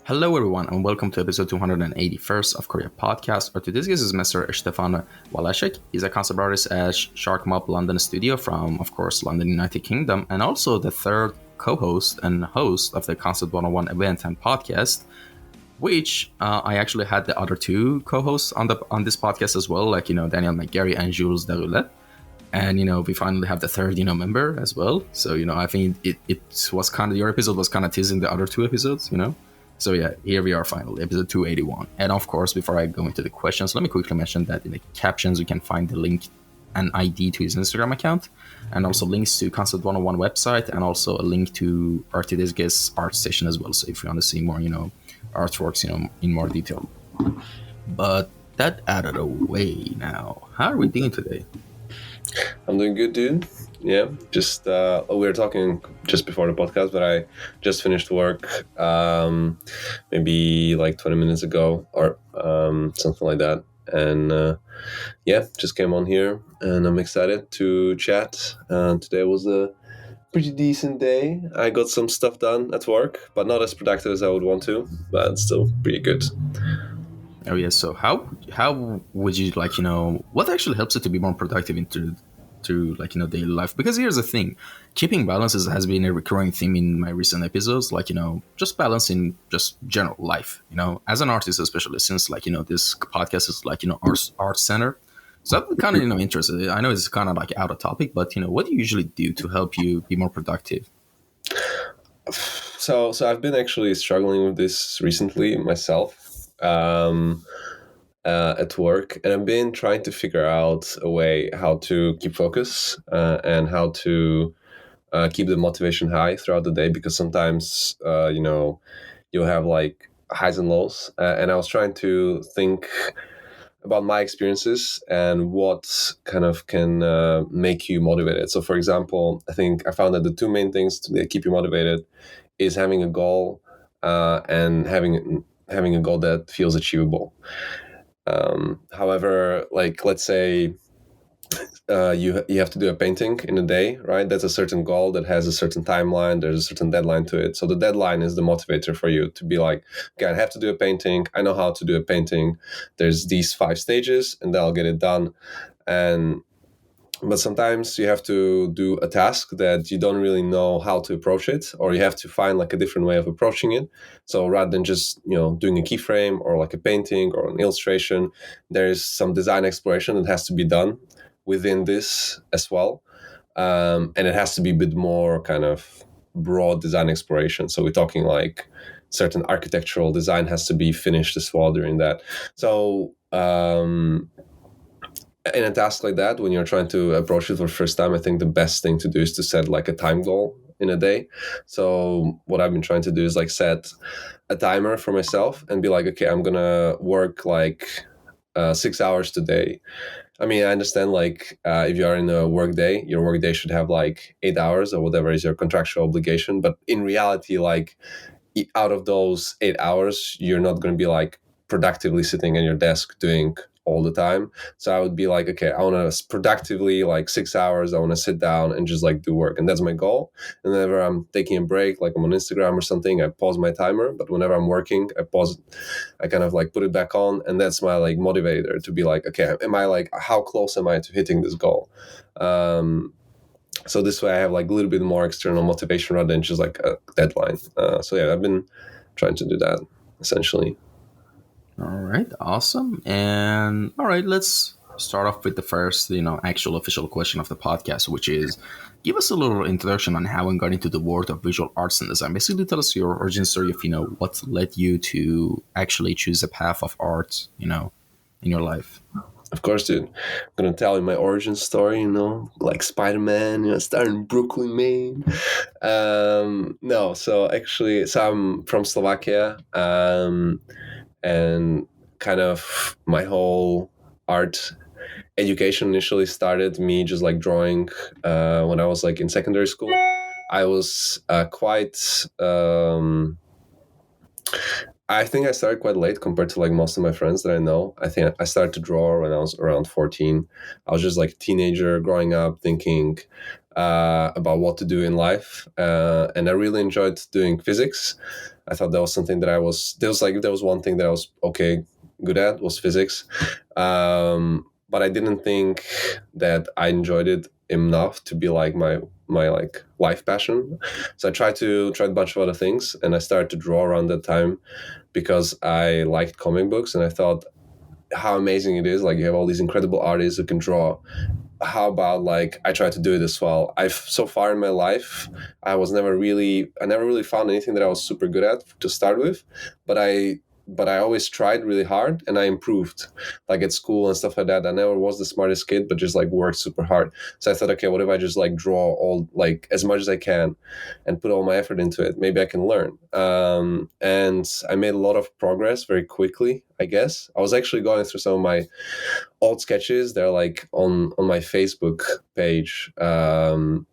Hello, everyone, and welcome to episode 281st of Kouryer podcast. Or today's guest is Mr. Stefan Valasek. He's a concept artist at Sharkmob London studio from, of course, London, United Kingdom, and also the third co-host and host of the Concept 101 event and podcast, which I actually had the other two co-hosts on this podcast as well, like, Daniel McGarry and Jules Deroulet. And, we finally have the third, member as well. So, I think it was kind of, your episode was kind of teasing the other two episodes, So yeah, here we are finally, episode 281. And of course, before I go into the questions, let me quickly mention that in the captions, you can find the link and ID to his Instagram account, and also links to Concept 101 website, and also a link to today's guest's art session as well. So if you want to see more, artworks, in more detail. But that out of the way now, how are we doing today? I'm doing good, dude. Yeah, just we were talking just before the podcast, but I just finished work maybe like 20 minutes ago or something like that. And just came on here and I'm excited to chat. Today was a pretty decent day. I got some stuff done at work, but not as productive as I would want to, but still pretty good. Oh yeah, so how would you what actually helps you to be more productive into daily life? Because here's the thing, keeping balances has been a recurring theme in my recent episodes, just balancing just general life, as an artist, especially since this podcast is art center. So I'm kind of interested. I know it's kind of out of topic, but what do you usually do to help you be more productive? So I've been actually struggling with this recently myself. At work, and I've been trying to figure out a way how to keep focus and how to keep the motivation high throughout the day, because sometimes you'll have like highs and lows, and I was trying to think about my experiences and what kind of can make you motivated. So for example, I think I found that the two main things to keep you motivated is having a goal and having a goal that feels achievable. However, like let's say you have to do a painting in a day, right? That's a certain goal that has a certain timeline. There's a certain deadline to it. So the deadline is the motivator for you to be like, okay, I have to do a painting. I know how to do a painting. There's these 5 stages, and then I'll get it done. But sometimes you have to do a task that you don't really know how to approach it, or you have to find like a different way of approaching it. So rather than just, doing a keyframe or like a painting or an illustration, there's some design exploration that has to be done within this as well. And it has to be a bit more kind of broad design exploration. So we're talking like certain architectural design has to be finished as well during that. So, in a task like that, when you're trying to approach it for the first time, I think the best thing to do is to set like a time goal in a day. So what I've been trying to do is like set a timer for myself and be like, okay, I'm gonna work like 6 hours today. I mean, I understand like if you are in a work day, your work day should have like 8 hours or whatever is your contractual obligation. But in reality, like out of those 8 hours, you're not going to be like productively sitting at your desk doing all the time. So I would be like, okay, I want to productively like 6 hours. I want to sit down and just like do work. And that's my goal. And whenever I'm taking a break, like I'm on Instagram or something, I pause my timer. But whenever I'm working, I pause, I kind of like put it back on. And that's my like motivator to be like, okay, how close am I to hitting this goal? So this way I have like a little bit more external motivation rather than just like a deadline. So yeah, I've been trying to do that essentially. All right, awesome. And all right, let's start off with the first, actual official question of the podcast, which is, give us a little introduction on how you got into the world of visual arts and design. Basically, tell us your origin story of, what led you to actually choose a path of art, in your life. Of course, dude. I'm gonna tell you my origin story, like Spider-Man, starting in Brooklyn, Maine. No, so I'm from Slovakia, and kind of my whole art education initially started me just like drawing when I was like in secondary school. I was I think I started quite late compared to like most of my friends that I know. I think I started to draw when I was around 14. I was just like a teenager growing up thinking about what to do in life. And I really enjoyed doing physics. I thought that was something that there was one thing that I was okay, good at, was physics. But I didn't think that I enjoyed it enough to be like my like life passion. So I tried a bunch of other things, and I started to draw around that time because I liked comic books, and I thought how amazing it is. Like, you have all these incredible artists who can draw. How about, like, I try to do it as well? I've so far in my life, I never really found anything that I was super good at to start with, but I always tried really hard, and I improved, like at school and stuff like that. I never was the smartest kid, but just like worked super hard. So I thought, okay, what if I just like draw all, like, as much as I can and put all my effort into it? Maybe I can learn. And I made a lot of progress very quickly, I guess. I was actually going through some of my old sketches. They're like on my Facebook page, on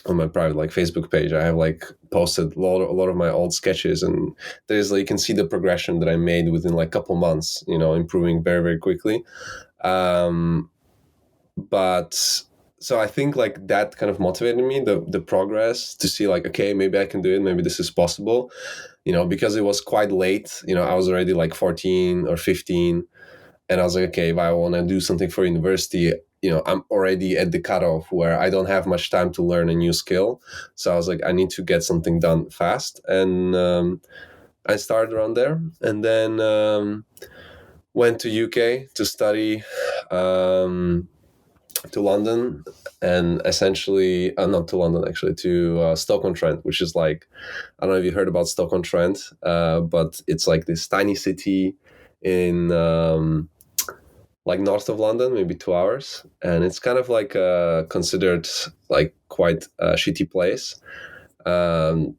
my private like Facebook page. I have like posted a lot of my old sketches, and there's like, you can see the progression that I made within like a couple months, improving very, very quickly. But so I think like that kind of motivated me, the progress, to see like, okay, maybe I can do it, maybe this is possible, because it was quite late. I was already like 14 or 15, and I was like, okay, if I want to do something for university, I'm already at the cutoff where I don't have much time to learn a new skill. So I was like, I need to get something done fast. And I started around there, and then went to UK to study, to London, and essentially, not to London, actually, to Stoke-on-Trent, which is like, I don't know if you heard about Stoke-on-Trent, but it's like this tiny city in like north of London, maybe 2 hours, and it's kind of like considered like quite a shitty place. Um,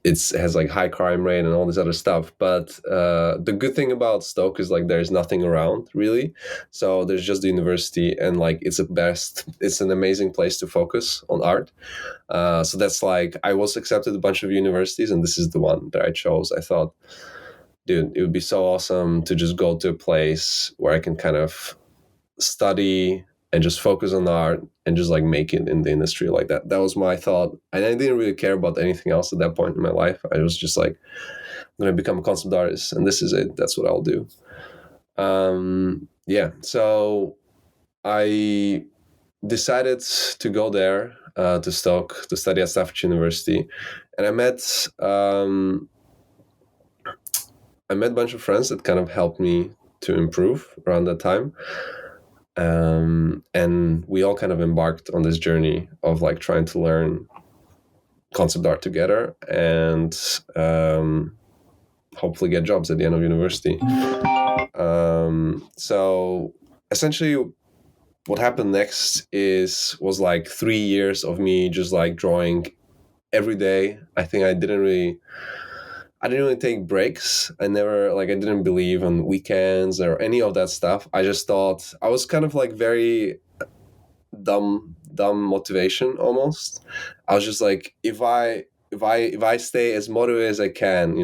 it has like high crime rate and all this other stuff, but the good thing about Stoke is like there's nothing around really, so there's just the university, and like it's an amazing place to focus on art. So that's like, I was accepted a bunch of universities, and this is the one that I chose. I thought, dude, it would be so awesome to just go to a place where I can kind of study and just focus on art and just like make it in the industry like that. That was my thought. And I didn't really care about anything else at that point in my life. I was just like, I'm going to become a concept artist, and this is it. That's what I'll do. Yeah. So I decided to go there, to Stoke, to study at Stafford University. And I met a bunch of friends that kind of helped me to improve around that time. And we all kind of embarked on this journey of like trying to learn concept art together, and hopefully get jobs at the end of university. So essentially what happened next was like 3 years of me just like drawing every day. I think I didn't really take breaks. I didn't believe on weekends or any of that stuff. I just thought I was kind of like very dumb motivation almost. I was just like, if I stay as motivated as I can,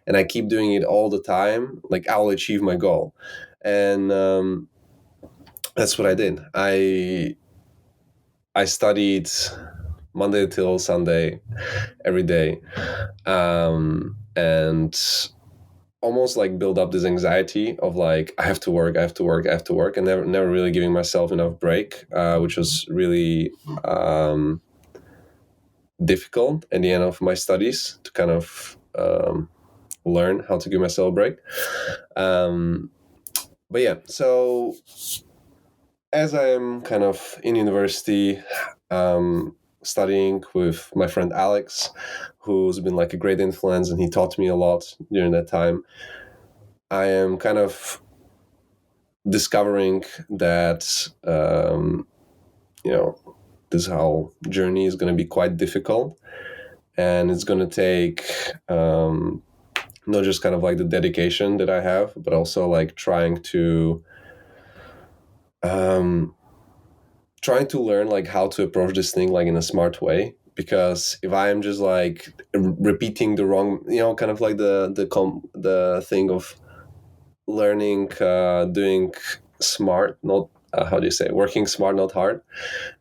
and I keep doing it all the time, like I'll achieve my goal. And that's what I did. I studied Monday till Sunday every day. And almost like build up this anxiety of like, I have to work, and never really giving myself enough break, which was really difficult at the end of my studies to kind of learn how to give myself a break. But yeah, so as I am kind of in university, studying with my friend Alex, who's been like a great influence, and he taught me a lot during that time, I am kind of discovering that this whole journey is going to be quite difficult, and it's going to take not just kind of like the dedication that I have, but also like trying to learn like how to approach this thing like in a smart way. Because if I am just like repeating the wrong, kind of like the thing of learning, doing smart, not how do you say, working smart, not hard.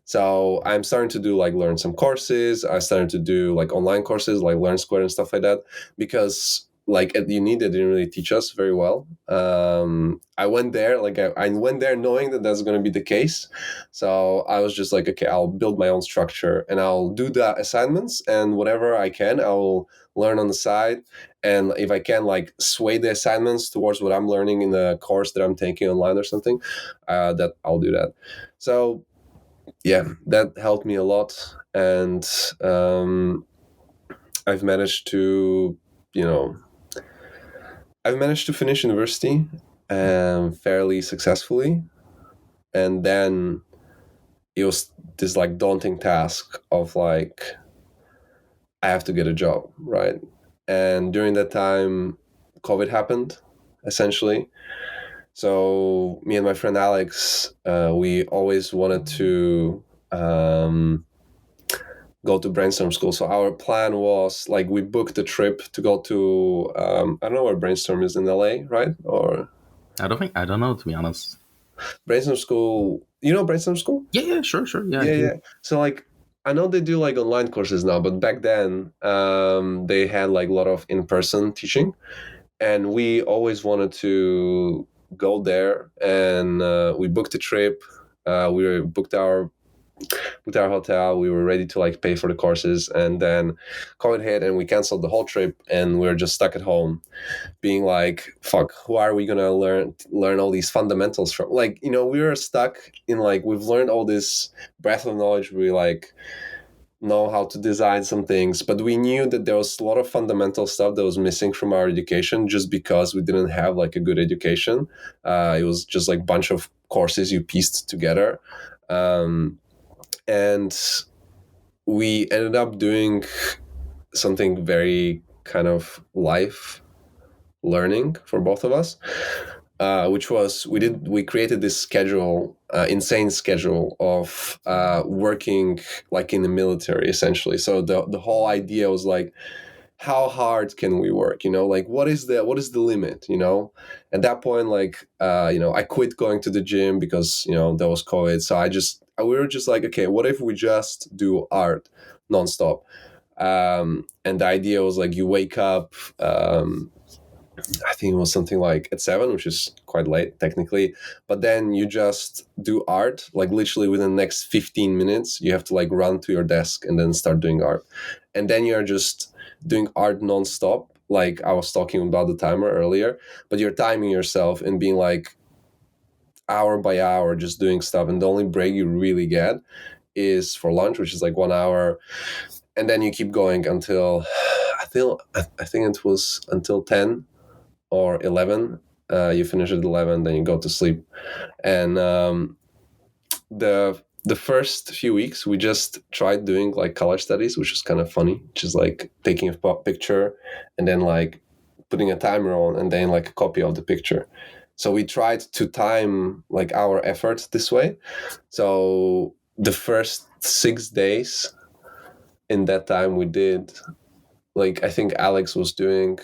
So I'm starting to do like learn some courses. I started to do like online courses like Learn Square and stuff like that, because like at uni they didn't really teach us very well. I went there like I went there knowing that that's going to be the case. So I was just like, okay, I'll build my own structure and I'll do the assignments, and whatever I can, I'll learn on the side. And if I can like sway the assignments towards what I'm learning in the course that I'm taking online or something, that I'll do that. So yeah, that helped me a lot. And I've managed to, you know, I've managed to finish university fairly successfully. And then it was this like daunting task of like, I have to get a job, right? And during that time, COVID happened, essentially. So me and my friend Alex, we always wanted to go to brainstorm school. So our plan was like, we booked a trip to go to I don't know where brainstorm is in LA, right? Or I don't know, to be honest. brainstorm school. You know brainstorm school? Yeah, sure, sure. Yeah, I Yeah, do. yeah. So like, I know they do like online courses now, but back then they had like a lot of in-person teaching, and we always wanted to go there. And we booked a trip. We booked our hotel. We were ready to like pay for the courses, and then COVID hit, and we canceled the whole trip, and we were just stuck at home, being like, "Fuck, who are we gonna learn all these fundamentals from?" Like, you know, we were stuck in like, we've learned all this breadth of knowledge. We like know how to design some things, but we knew that there was a lot of fundamental stuff that was missing from our education, just because we didn't have like a good education. It was just like a bunch of courses you pieced together. And we ended up doing something very kind of life learning for both of us, which was we created this schedule, insane schedule of working like in the military, essentially. So the whole idea was like, how hard can we work, you know, like what is the limit, you know. At that point, like you know, I quit going to the gym because, you know, there was COVID. So we were just like, okay, what if we just do art nonstop? And the idea was like, you wake up, I think it was something like at 7, which is quite late technically, but then you just do art, like literally within the next 15 minutes you have to like run to your desk and then start doing art. And then you're just doing art nonstop, like I was talking about the timer earlier, but you're timing yourself and being like hour by hour just doing stuff, and the only break you really get is for lunch, which is like 1 hour. And then you keep going until I think it was until 10 or 11. You finish at 11, then you go to sleep. And the first few weeks we just tried doing like color studies, which is kind of funny, just like taking a picture and then like putting a timer on and then like a copy of the picture. So we tried to time like our effort this way. So the first 6 days in that time we did, like, I think Alex was doing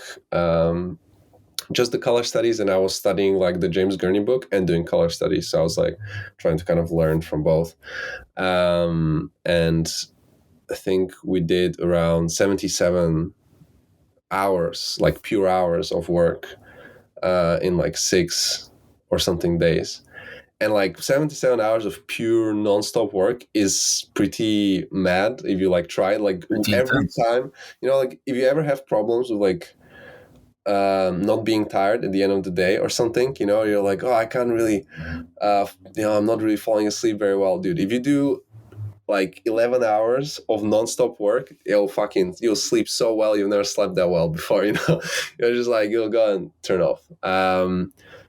just the color studies, and I was studying like the James Gurney book and doing color studies. So I was like trying to kind of learn from both. And I think we did around 77 hours, like pure hours of work in like 6 or something days. And like 77 hours of pure nonstop work is pretty mad if you like try it. Like Pretty every intense. time, you know, like if you ever have problems with like not being tired at the end of the day or something, you know, you're like, oh, I can't really, you know, I'm not really falling asleep very well, dude. If you do like 11 hours of nonstop work, you'll sleep so well. You've never slept that well before, you know. You're just like, you'll go and turn off.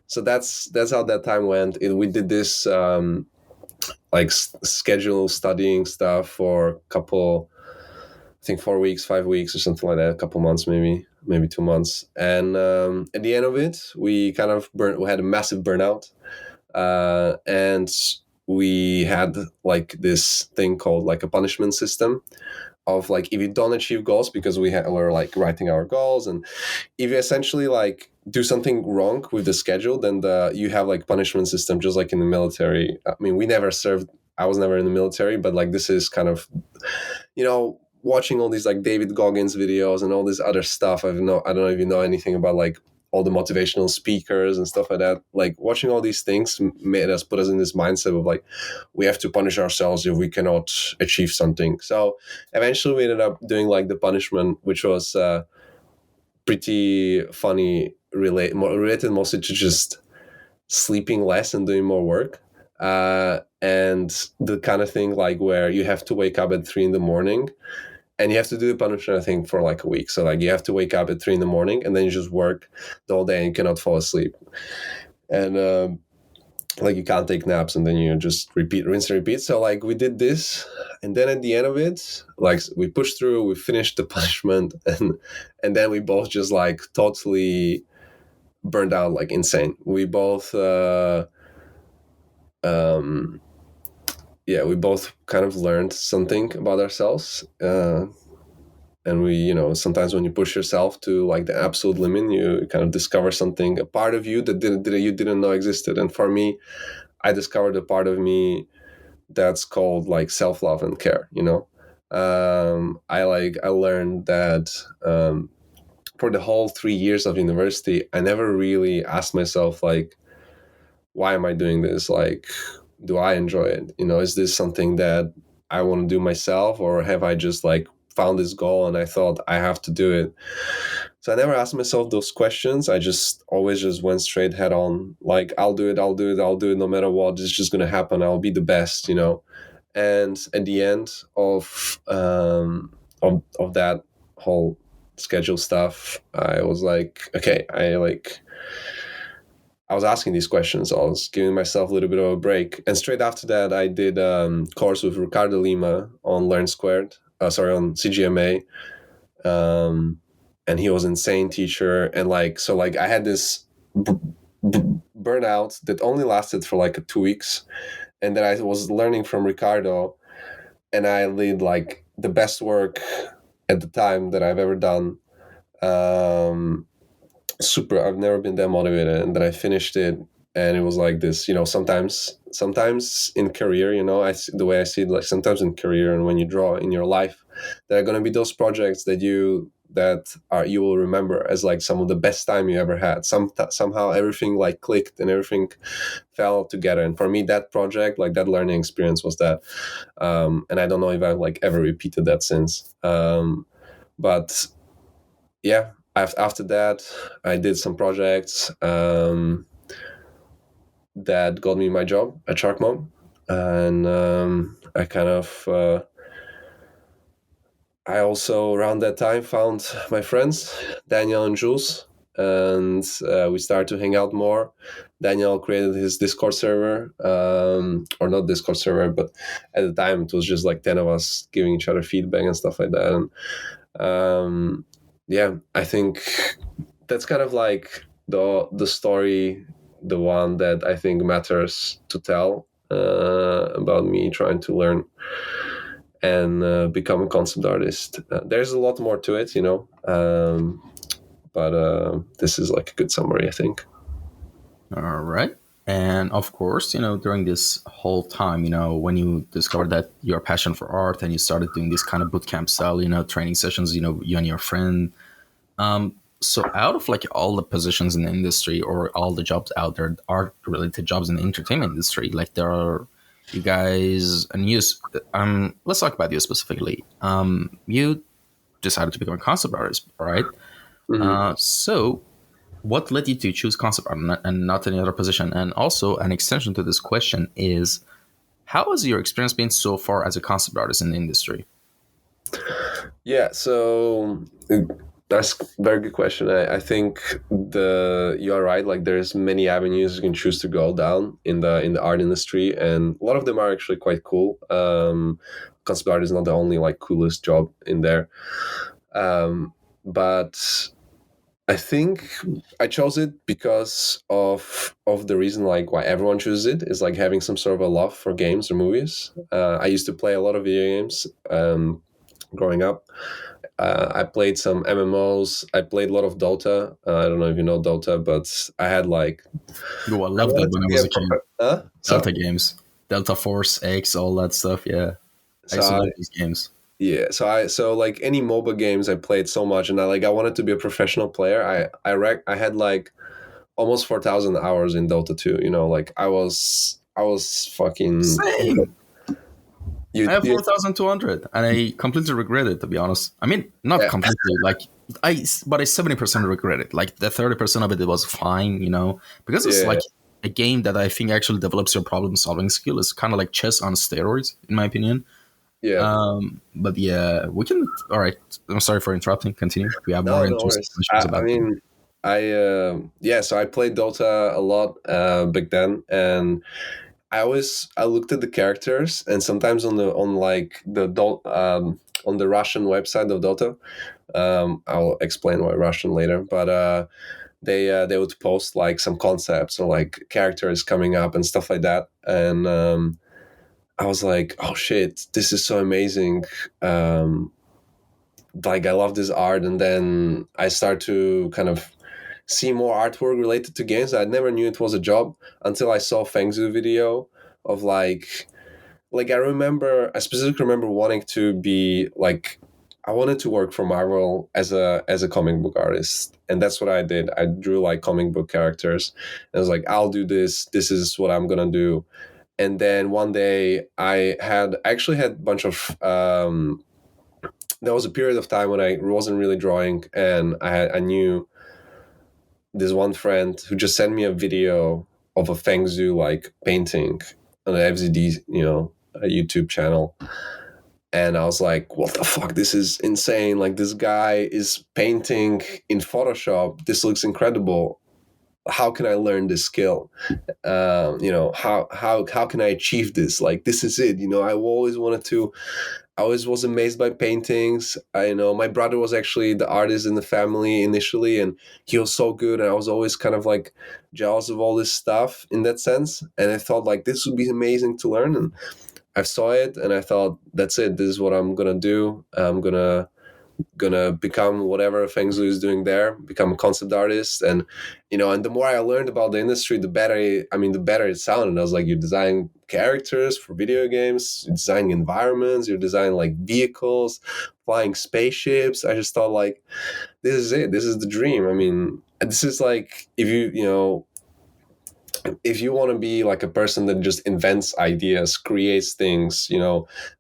So that's how that time went. We did this like schedule studying stuff for a couple, I think 4 weeks, 5 weeks or something like that, a couple months, maybe 2 months. And at the end of it, we kind of we had a massive burnout. And we had like this thing called like a punishment system, of like, if you don't achieve goals, because we're like writing our goals, and if you essentially like do something wrong with the schedule, then you have like punishment system, just like in the military. I mean, we never served. I was never in the military, but like this is kind of, watching all these like David Goggins videos and all this other stuff. I don't know if you know anything about like all the motivational speakers and stuff like that. Like watching all these things put us in this mindset of like, we have to punish ourselves if we cannot achieve something. So eventually we ended up doing like the punishment, which was pretty funny, related mostly to just sleeping less and doing more work. And the kind of thing like where you have to wake up at 3 in the morning, and you have to do the punishment, I think, for like a week. So like you have to wake up at 3 in the morning, and then you just work the whole day and you cannot fall asleep. And like you can't take naps, and then you just rinse and repeat. So like we did this, and then at the end of it, like we pushed through, we finished the punishment, and then we both just like totally burned out like insane. We both we both kind of learned something about ourselves. And we, sometimes when you push yourself to like the absolute limit, you kind of discover something, a part of you that you didn't know existed. And for me, I discovered a part of me that's called like self-love and care. I learned that for the whole 3 years of university, I never really asked myself like, why am I doing this? Like, do I enjoy it? Is this something that I want to do myself, or have I just like found this goal and I thought I have to do it? So I never asked myself those questions. I just always just went straight head on, like, I'll do it no matter what. It's just going to happen. I'll be the best, And at the end of that whole schedule stuff, I was like, okay, I was asking these questions. I was giving myself a little bit of a break. And straight after that, I did a course with Ricardo Lima on Learn Squared, on CGMA. And he was an insane teacher. And I had this burnout that only lasted for like 2 weeks. And then I was learning from Ricardo, and I did like the best work at the time that I've ever done. Super, I've never been that motivated, and then I finished it, and it was like this. Sometimes in career, the way I see it, like sometimes in career and when you draw in your life, there are going to be those projects that you will remember as like some of the best time you ever had. Somehow everything like clicked and everything fell together. And for me, that project, like that learning experience, was that. And I don't know if I've like ever repeated that since. But yeah. After that, I did some projects that got me my job at Sharkmob, and I kind of I also around that time found my friends Daniel and Jules, and we started to hang out more. Daniel created his Discord server, or not Discord server, but at the time it was just like 10 of us giving each other feedback and stuff like that. And I think that's kind of like the story, the one that I think matters to tell about me trying to learn and become a concept artist. There's a lot more to it, but this is like a good summary, I think. All right. And of course, during this whole time, when you discovered that your passion for art and you started doing this kind of bootcamp style, training sessions, you and your friend. So out of like all the positions in the industry or all the jobs out there, art related jobs in the entertainment industry, like there are you guys and you, let's talk about you specifically. You decided to become a concept artist, right? Mm-hmm. So what led you to choose concept art and not any other position? And also an extension to this question is, how has your experience been so far as a concept artist in the industry? Yeah, so that's a very good question. I think you are right. Like there's many avenues you can choose to go down in the art industry, and a lot of them are actually quite cool. Concept art is not the only like coolest job in there, but I think I chose it because of the reason like why everyone chooses it is like having some sort of a love for games or movies. I used to play a lot of video games. growing up. I played some MMOs. I played a lot of Dota. I don't know if you know Dota, but I had like Oh, I I loved that wanted to when I be was a a kid. So Delta games, Delta Force, X, all that stuff. Yeah, I so used to I love these games. yeah so like any MOBA games I played so much, and I wanted to be a professional player. I had like almost 4,000 hours in Dota 2. You know, like I was fucking Same. I have you 4,200, and I completely regret it. To be honest, I mean, not yeah completely. Like but I 70% regret it. Like the 30% of it was fine, because it's yeah like a game that I think actually develops your problem solving skill. It's kind of like chess on steroids, in my opinion. yeah. But yeah, we can. All right. I'm sorry for interrupting. Continue. We have more No, no interesting worries. questions I about that. mean, yeah. So I played Dota a lot back then, and I looked at the characters, and sometimes on like on the Russian website of Dota. I'll explain why Russian later, but they would post like some concepts or like characters coming up and stuff like that, and I was like, oh shit, this is so amazing. Like I love this art, and then I start to kind of see more artwork related to games. I never knew it was a job until I saw Fengzu video of I specifically remember wanting to be like I wanted to work for Marvel as a comic book artist, and that's what I did. I drew like comic book characters, and I was like, I'll do this. This is what I'm gonna do. And then one day I actually had a bunch of there was a period of time when I wasn't really drawing, and I knew this one friend who just sent me a video of a Fengzu like painting on an FZD, a YouTube channel. And I was like, what the fuck? This is insane. Like, this guy is painting in Photoshop. This looks incredible. How can I learn this skill? How can I achieve this? Like, this is it. I always wanted to. I always was amazed by paintings. I know my brother was actually the artist in the family initially, and he was so good. And I was always kind of like jealous of all this stuff in that sense. And I thought like this would be amazing to learn. And I saw it, and I thought that's it. This is what I'm gonna do. I'm gonna become whatever Feng Zhu is doing there, become a concept artist. And the more I learned about the industry, the better it sounded. I was like, you're designing characters for video games, you're designing environments, you're designing like vehicles, flying spaceships. I just thought like, this is it. This is the dream. I mean, this is like, if you want to be like a person that just invents ideas, creates things,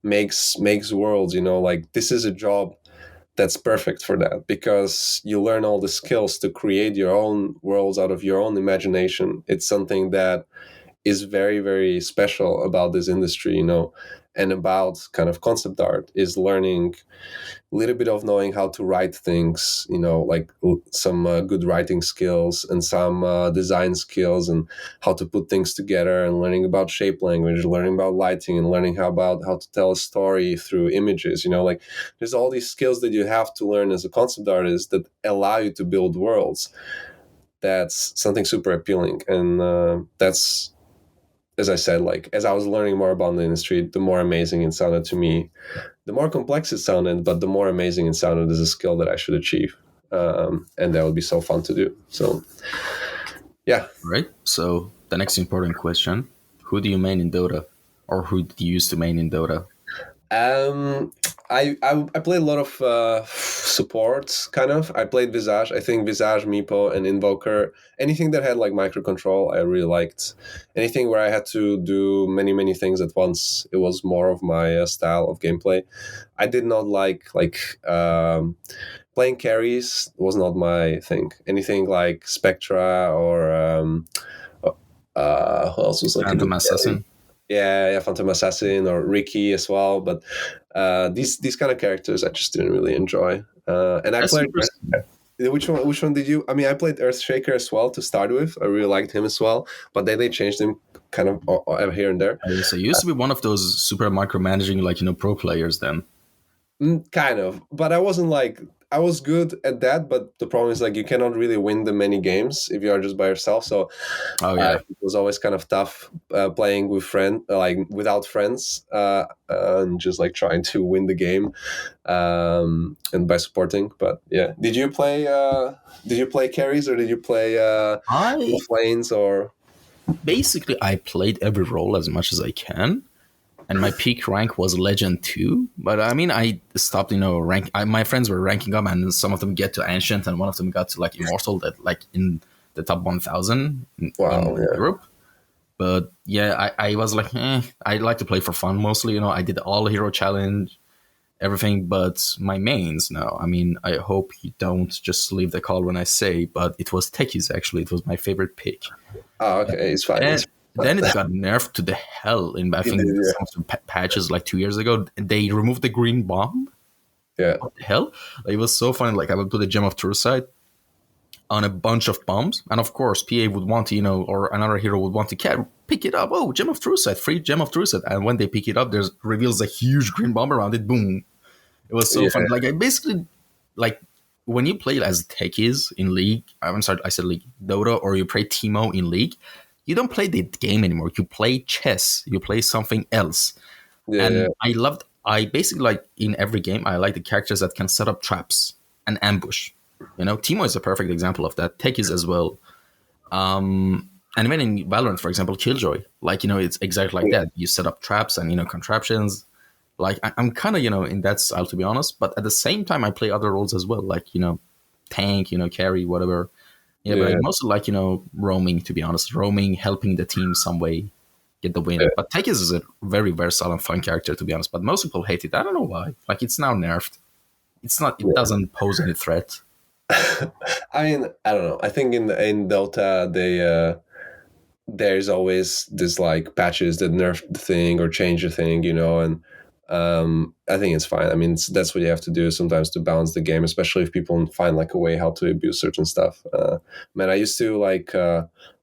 makes worlds, like this is a job that's perfect for that, because you learn all the skills to create your own worlds out of your own imagination. It's something that is very, very special about this industry, and about kind of concept art is learning a little bit of knowing how to write things, like some good writing skills and some design skills, and how to put things together, and learning about shape language, learning about lighting, and learning how to tell a story through images. Like there's all these skills that you have to learn as a concept artist that allow you to build worlds. That's something super appealing, and that's, as I said, like as I was learning more about the industry, the more amazing it sounded to me, the more complex it sounded, but the more amazing it sounded as a skill that I should achieve. And that would be so fun to do. So, yeah. Right. So the next important question: who do you main in Dota, or who do you used to main in Dota? Um, I played a lot of supports, kind of. I played Visage. I think Visage, Meepo, and Invoker. Anything that had like microcontrol, I really liked. Anything where I had to do many, many things at once, it was more of my style of gameplay. I did not playing carries was not my thing. Anything like Spectra or who else was like a good Phantom carry? Assassin. Yeah, Phantom Assassin or Ricky as well. But these kind of characters I just didn't really enjoy. And I That's played interesting. which one did you? I mean, I played Earthshaker as well to start with. I really liked him as well, but then they changed him kind of here and there. So you used to be one of those super micromanaging, like pro players. Then Kind of, but I wasn't like I was good at that, but the problem is like you cannot really win the many games if you are just by yourself. So Oh yeah. it was always kind of tough playing with like without friends, and just like trying to win the game, and by supporting. But yeah, did you play carries, or did you play I off lanes, or basically I played every role as much as I can, and my peak rank was Legend 2. But I mean, I stopped, my friends were ranking up, and some of them get to Ancient, and one of them got to like Immortal, that like in the top 1,000 wow, in yeah, Europe. But yeah, I was like, I like to play for fun mostly. I did all hero challenge, everything, but my mains now. I mean, I hope you don't just leave the call when I say, but it was Techies actually. It was my favorite pick. oh, okay, it's fine. And It's then it got nerfed to the hell in, I it did, think, some of the patches like 2 years ago. They removed the green bomb. yeah, What the hell? Like, it was so funny. Like, I would put a Gem of True Sight on a bunch of bombs, and of course, PA would want to, or another hero would want to pick it up. Oh, Gem of True Sight, free Gem of True Sight. And when they pick it up, there's reveals a huge green bomb around it. Boom. It was so yeah, fun. Like, I basically, like, when you play as techies in League, I'm sorry, I said League, Dota, or you play Teemo in League, you don't play the game anymore. You play chess. You play something else. yeah, yeah, And I basically like in every game, I like the characters that can set up traps and ambush. Teemo is a perfect example of that. Techies as well. And even in Valorant, for example, Killjoy, like, it's exactly like yeah. that. You set up traps and, contraptions. Like, I'm kind of, in that style, to be honest. But at the same time, I play other roles as well, like, tank, carry, whatever. Yeah, but I Yeah. mostly like, roaming, to be honest. Roaming, helping the team some way get the Yeah. win. But Techies is a very versatile and fun character, to be honest. But most people hate it. I don't know why. Like, it's now nerfed. It doesn't pose any threat. I mean, I don't know. I think in Dota there's always this like patches that nerf the thing or change the thing, and I think it's fine. I mean, that's what you have to do sometimes to balance the game, especially if people find like a way how to abuse certain stuff. Man, I used to like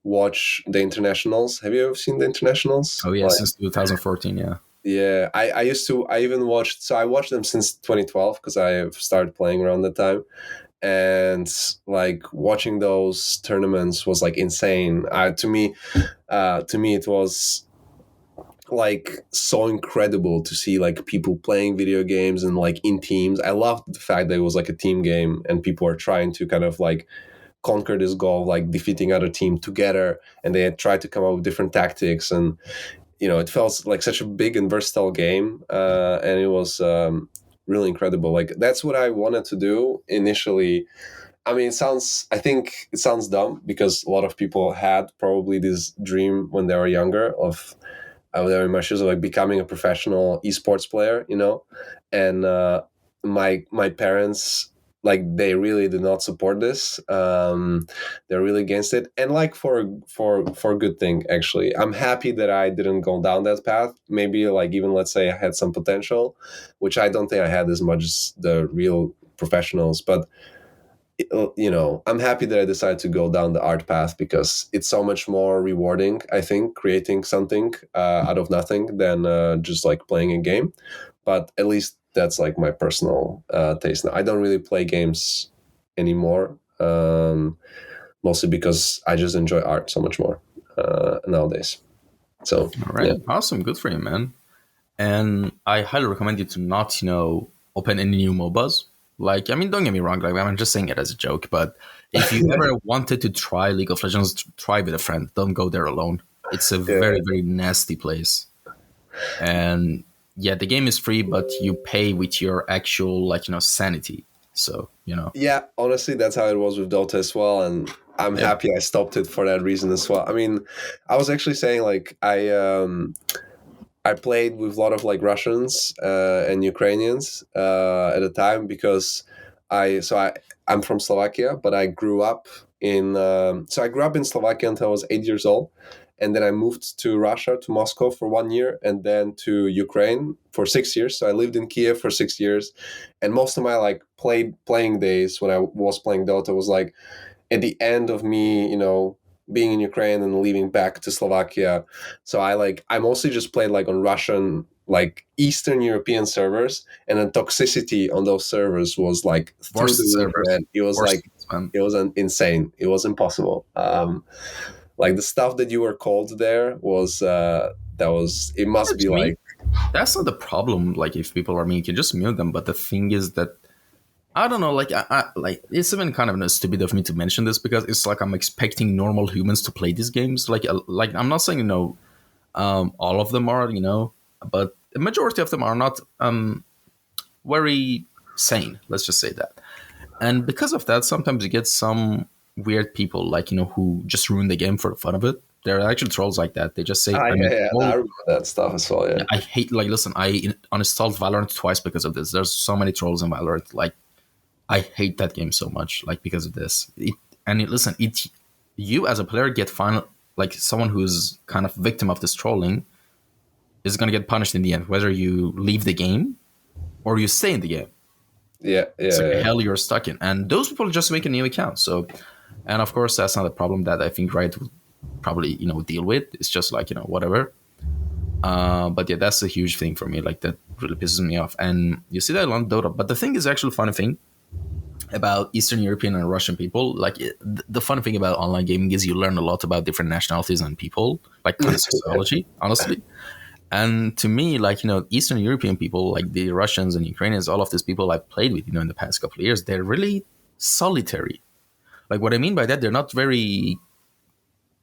watch the internationals. Have you ever seen the internationals? Oh, yeah, Like, since 2014, yeah. yeah, I used to. I even watched. So I watched them since 2012 because I have started playing around that time, and like watching those tournaments was like insane. To me it was like so incredible to see like people playing video games and like in teams. I loved the fact that it was like a team game and people are trying to kind of like conquer this goal of like defeating other team together, and they had tried to come up with different tactics, and it felt like such a big and versatile game, and it was really incredible. Like that's what I wanted to do initially. I mean, I think it sounds dumb because a lot of people had probably this dream when they were younger of they were in my shoes of like becoming a professional esports player, and my parents, like, they really did not support this. They're really against it, and like for a good thing actually. I'm happy that I didn't go down that path. Maybe like even let's say I had some potential, which I don't think I had as much as the real professionals, but I'm happy that I decided to go down the art path because it's so much more rewarding, I think, creating something out of nothing than just like playing a game. But at least that's like my personal taste now. I don't really play games anymore, mostly because I just enjoy art so much more nowadays. So, All yeah. right. Awesome. Good for you, man. And I highly recommend you to not, open any new MOBAs. Like, I mean, don't get me wrong. Like, I'm just saying it as a joke, but if you ever wanted to try League of Legends, try with a friend. Don't go there alone. It's a Yeah. very, very nasty place. And yeah, the game is free, but you pay with your actual, like, sanity. So, Yeah, honestly, that's how it was with Dota as well, and I'm yeah. happy I stopped it for that reason as well. I mean, I was actually saying like I played with a lot of like Russians and Ukrainians at the time because I'm from Slovakia, but I grew up in Slovakia until I was 8 years old, and then I moved to Russia, to Moscow for 1 year, and then to Ukraine for 6 years. So I lived in Kiev for 6 years, and most of my like playing days when I was playing Dota was like at the end of me, being in Ukraine and leaving back to Slovakia. So I mostly just played like on Russian like Eastern European servers, and the toxicity on those servers was like through Worst the roof, servers. man. It was Worst like man. it was insane. It was impossible. Like the stuff that you were called there was that was it Yeah, must be to me, like that's not the problem. Like if people are mean, you can just mute them. But the thing is that I don't know. Like like it's even kind of stupid of me to mention this because it's like I'm expecting normal humans to play these games. Like I'm not saying all of them are but the majority of them are not very sane. Let's just say that. And because of that, sometimes you get some weird people like who just ruin the game for the fun of it. There are actually trolls like that. They just say, I yeah, mean, yeah, I troll. remember that stuff as well. Yeah, I hate, like, listen, uninstalled Valorant twice because of this. There's so many trolls in Valorant. Like, I hate that game so much, like, because of this. Listen, you as a player get final, like, someone who's kind of victim of this trolling is going to get punished in the end, whether you leave the game or you stay in the game. yeah, It's yeah, like a yeah. hell you're stuck in. And those people just make a new account. So, and of course, that's not a problem that I think Riot would probably, deal with. It's just like, whatever. But yeah, that's a huge thing for me. Like that really pisses me off. And you see that a lot in Dota. But the thing is actually funny thing about Eastern European and Russian people. Like the funny thing about online gaming is you learn a lot about different nationalities and people, like kind of sociology, honestly. And to me, like, Eastern European people, like the Russians and Ukrainians, all of these people I played with, in the past couple of years, they're really solitary. Like what I mean by that, they're not very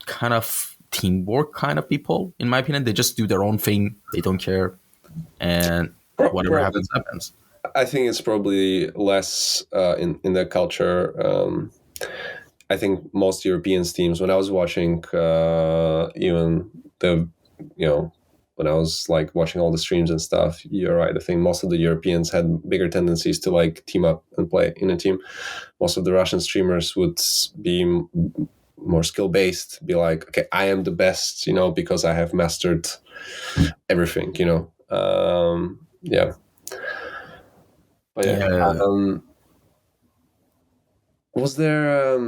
kind of teamwork kind of people, in my opinion. They just do their own thing. They don't care. And whatever Probably, happens, happens. I think it's probably less in the culture. I think most European teams. When I was watching even the you know when I was like watching all the streams and stuff, you're right. I think most of the Europeans had bigger tendencies to like team up and play in a team. Most of the Russian streamers would be more skill based, be like, okay, I am the best, because I have mastered everything, yeah. But yeah, Yeah, was there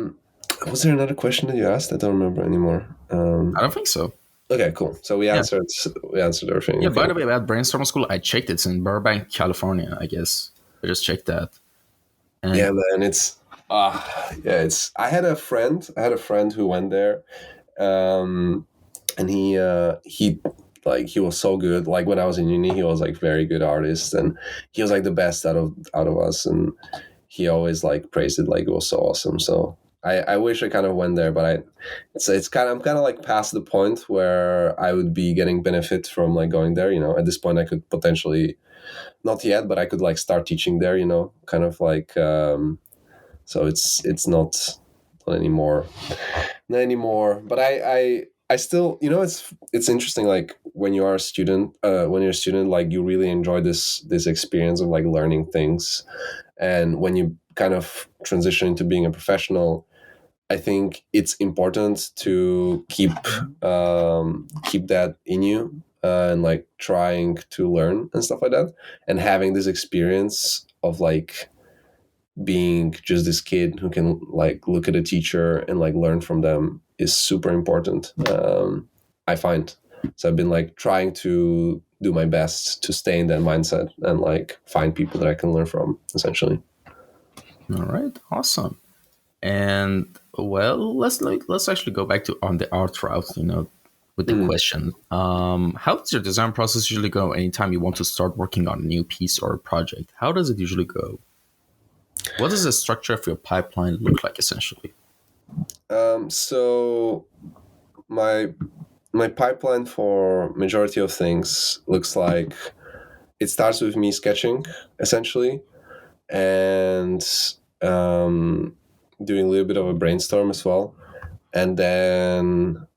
another question that you asked? I don't remember anymore. I don't think so. Okay, cool. So we Yeah. answered everything. Yeah, Okay. by the way, about Brainstorm School, I checked. It's in Burbank, California, I guess. I just checked that. Yeah, And man, it's yeah, it's. I had a friend who went there, and he was so good. Like when I was in uni, he was like very good artist, and he was like the best out of us, and he always like praised it like it was so awesome. So I wish I kind of went there, but it's kind of I'm kind of like past the point where I would be getting benefit from like going there. At this point I could potentially not yet, but I could like start teaching there. Kind of like so it's not anymore, not anymore. But I still it's interesting like when you are a student when you're a student like you really enjoy this experience of like learning things, and when you kind of transition into being a professional, I think it's important to keep that in you, and like trying to learn and stuff like that, and having this experience of like being just this kid who can like look at a teacher and like learn from them is super important. I find. So I've been like trying to do my best to stay in that mindset and like find people that I can learn from, essentially. all right, awesome. And well, let's actually go back to on the art route. With the Mm. question, how does your design process usually go? Anytime you want to start working on a new piece or a project, how does it usually go? What does the structure of your pipeline look like, essentially? So my my pipeline for majority of things looks like it starts with me sketching, essentially, and um, doing a little bit of a brainstorm as well, and then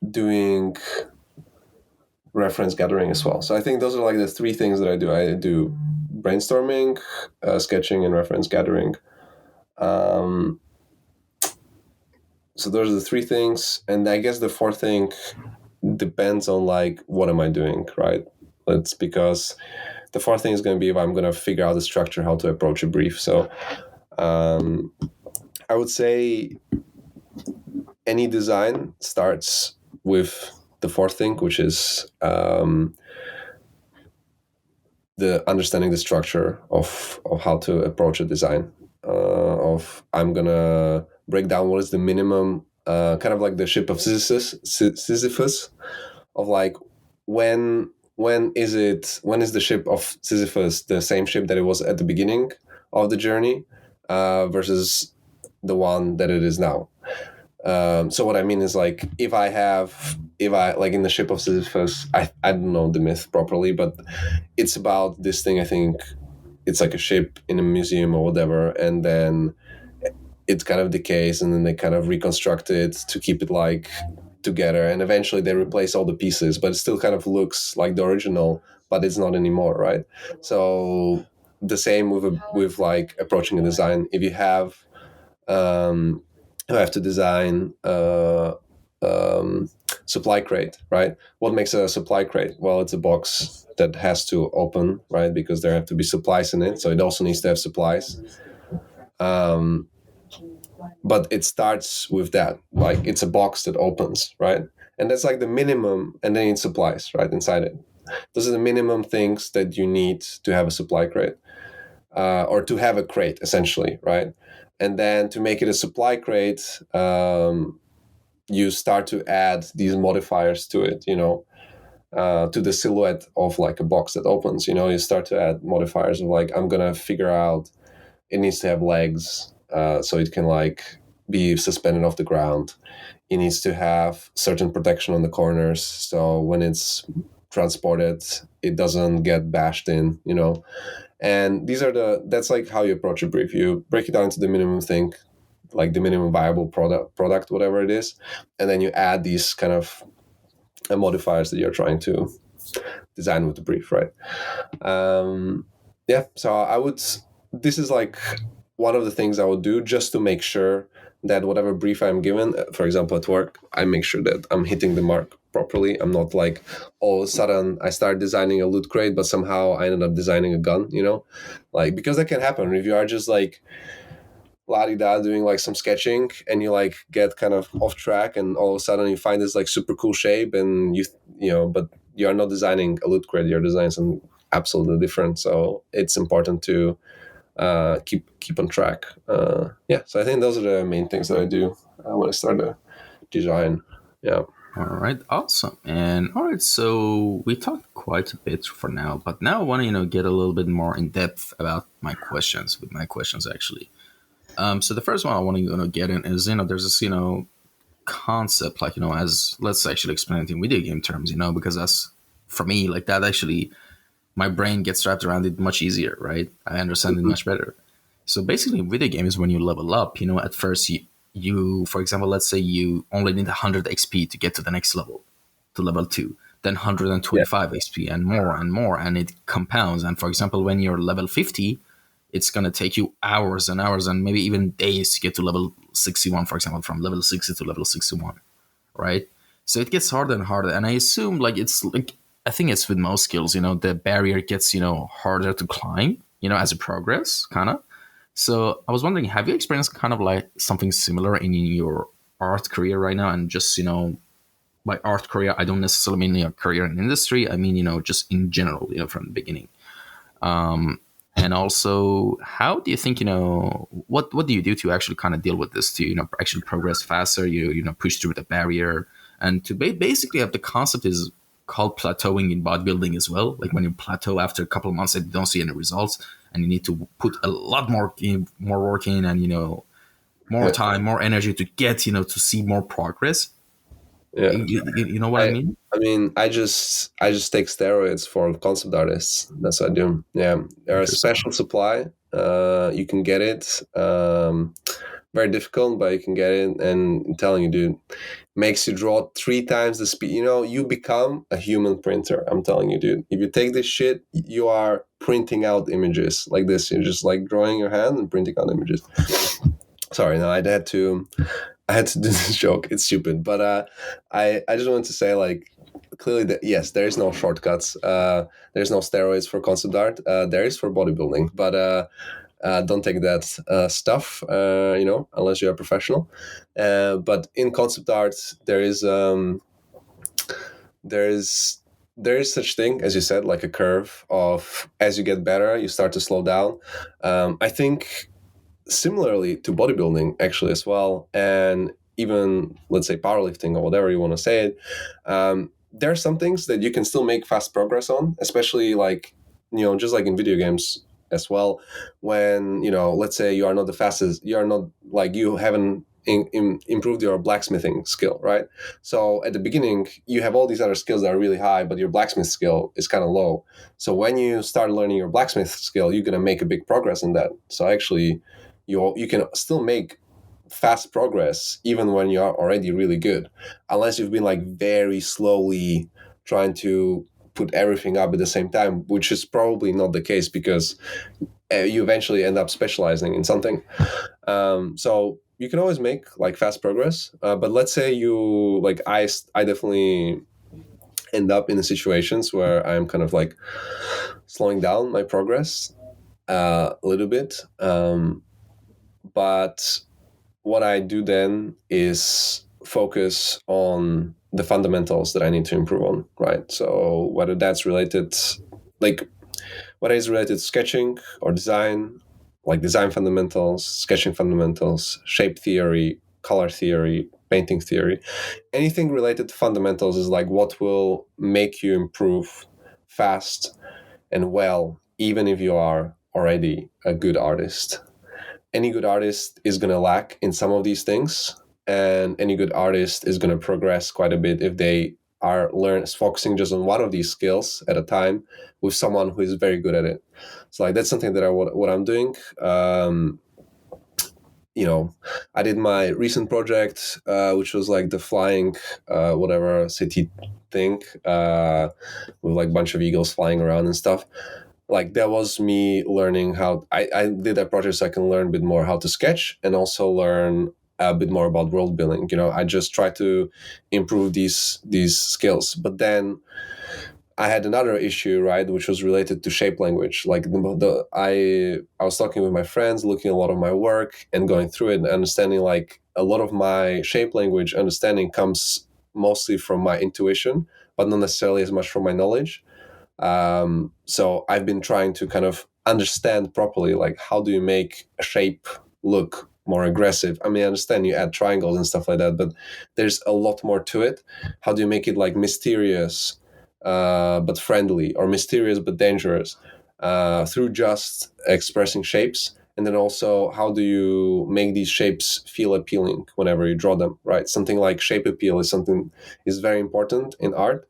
doing reference gathering as well. So I think those are like the three things that I do. I do brainstorming, sketching, and reference gathering. Um, so those are the three things, and I guess the fourth thing depends on like what am I doing, right? It's because the fourth thing is going to be if I'm going to figure out the structure, how to approach a brief. So I would say any design starts with the fourth thing, which is the understanding the structure of how to approach a design. Of I'm gonna break down what is the minimum, kind of like the ship of Sisyphus, of like when is the ship of Sisyphus the same ship that it was at the beginning of the journey, versus the one that it is now. So what I mean is, like, if I like in the ship of Sisyphus, I don't know the myth properly, but it's about this thing. I think it's like a ship in a museum or whatever, and then it kind of decays, and then they kind of reconstruct it to keep it like together, and eventually they replace all the pieces, but it still kind of looks like the original, but it's not anymore, right? So the same with like approaching a design. If you have to design supply crate, right? What makes a supply crate? Well, it's a box that has to open, right? Because there have to be supplies in it, so it also needs to have supplies. Um, but it starts with that, like it's a box that opens, right? And that's like the minimum, and then it supplies right inside it. Those are the minimum things that you need to have a supply crate, or to have a crate, essentially, right? And then to make it a supply crate, you start to add these modifiers to it, to the silhouette of like a box that opens. You start to add modifiers of like, I'm gonna figure out it needs to have legs, so it can like be suspended off the ground. It needs to have certain protection on the corners, so when it's transported, it doesn't get bashed in. And that's like how you approach a brief. You break it down to the minimum thing, like the minimum viable product, whatever it is, and then you add these kind of modifiers that you're trying to design with the brief, right? Yeah. So this is like one of the things I would do, just to make sure that whatever brief I'm given, for example, at work, I make sure that I'm hitting the mark properly. I'm not like, all of a sudden I start designing a loot crate, but somehow I ended up designing a gun, like, because that can happen if you are just like la-di-da doing like some sketching, and you like get kind of off track, and all of a sudden you find this like super cool shape, and but you're not designing a loot crate, you're designing something absolutely different. So it's important to keep on track. Yeah, so I think those are the main things that I do when I start a design. Yeah. All right, awesome. And all right, so we talked quite a bit for now, but now I want to get a little bit more in depth about my questions. With my questions, actually. So the first one I want to get in is there's this concept, like as let's actually explain it in video game terms, because that's, for me, like that actually my brain gets wrapped around it much easier, right? I understand it much better. So basically, in video games, when you level up, at first you, for example, let's say you only need 100 XP to get to the next level, to level 2, then 125 XP and more, and it compounds. And for example, when you're level 50, it's going to take you hours and hours and maybe even days to get to level 61, for example, from level 60 to level 61, right? So it gets harder and harder. And I assume, like, it's like, I think it's with most skills, the barrier gets, harder to climb, as you progress, kind of. So I was wondering, have you experienced kind of like something similar in your art career right now? And just, by art career, I don't necessarily mean a career in industry. I mean, just in general, from the beginning. And also, how do you think, what do you do to actually kind of deal with this, to, actually progress faster, push through the barrier, and to basically have the concept is called plateauing in bodybuilding as well. Like when you plateau after a couple of months and you don't see any results, and you need to put a lot more work in, and, more time, more energy to get, to see more progress. Yeah. You know what I mean? I mean, I just take steroids for concept artists. That's what I do. Yeah, they're a special supply. You can get it. Very difficult, but you can get it. And I'm telling you, dude, makes you draw 3 times the speed. You become a human printer. I'm telling you, dude. If you take this shit, you are printing out images like this. You're just like drawing your hand and printing out images. Sorry, no, I had to do this joke. It's stupid, but I just wanted to say, like, clearly that yes, there is no shortcuts. There's no steroids for concept art. There is for bodybuilding, but don't take that stuff. Unless you're a professional. But in concept art, there is there's there is such thing, as you said, like a curve of, as you get better you start to slow down. I think similarly to bodybuilding actually as well, and even let's say powerlifting or whatever you want to say it, there are some things that you can still make fast progress on, especially like, just like in video games as well. When, let's say you are not the fastest, you are not like, you haven't improved your blacksmithing skill, right? So at the beginning you have all these other skills that are really high, but your blacksmith skill is kind of low. So when you start learning your blacksmith skill, you're going to make a big progress in that. So actually you can still make fast progress even when you are already really good, unless you've been like very slowly trying to put everything up at the same time, which is probably not the case, because you eventually end up specializing in something. So you can always make like fast progress, but let's say you like, I definitely end up in situations where I'm kind of like slowing down my progress a little bit. But what I do then is focus on the fundamentals that I need to improve on, right? So whether that's related, like whether it's related to sketching or design, like design fundamentals, sketching fundamentals, shape theory, color theory, painting theory, anything related to fundamentals is like what will make you improve fast and well, even if you are already a good artist. Any good artist is going to lack in some of these things, and any good artist is going to progress quite a bit if they are focusing just on one of these skills at a time with someone who is very good at it. So like that's something that what I'm doing. I did my recent project, which was like the flying whatever city thing, with like a bunch of eagles flying around and stuff. Like that was me learning how I did that project so I can learn a bit more how to sketch and also learn a bit more about world building. I just try to improve these skills. But then I had another issue, right, which was related to shape language. Like I was talking with my friends, looking at a lot of my work and going through it and understanding like a lot of my shape language understanding comes mostly from my intuition, but not necessarily as much from my knowledge. So I've been trying to kind of understand properly, like how do you make a shape look more aggressive? I mean, I understand you add triangles and stuff like that, but there's a lot more to it. How do you make it like mysterious, but friendly, or mysterious but dangerous, through just expressing shapes? And then also, how do you make these shapes feel appealing whenever you draw them, right? Something like shape appeal is very important in art.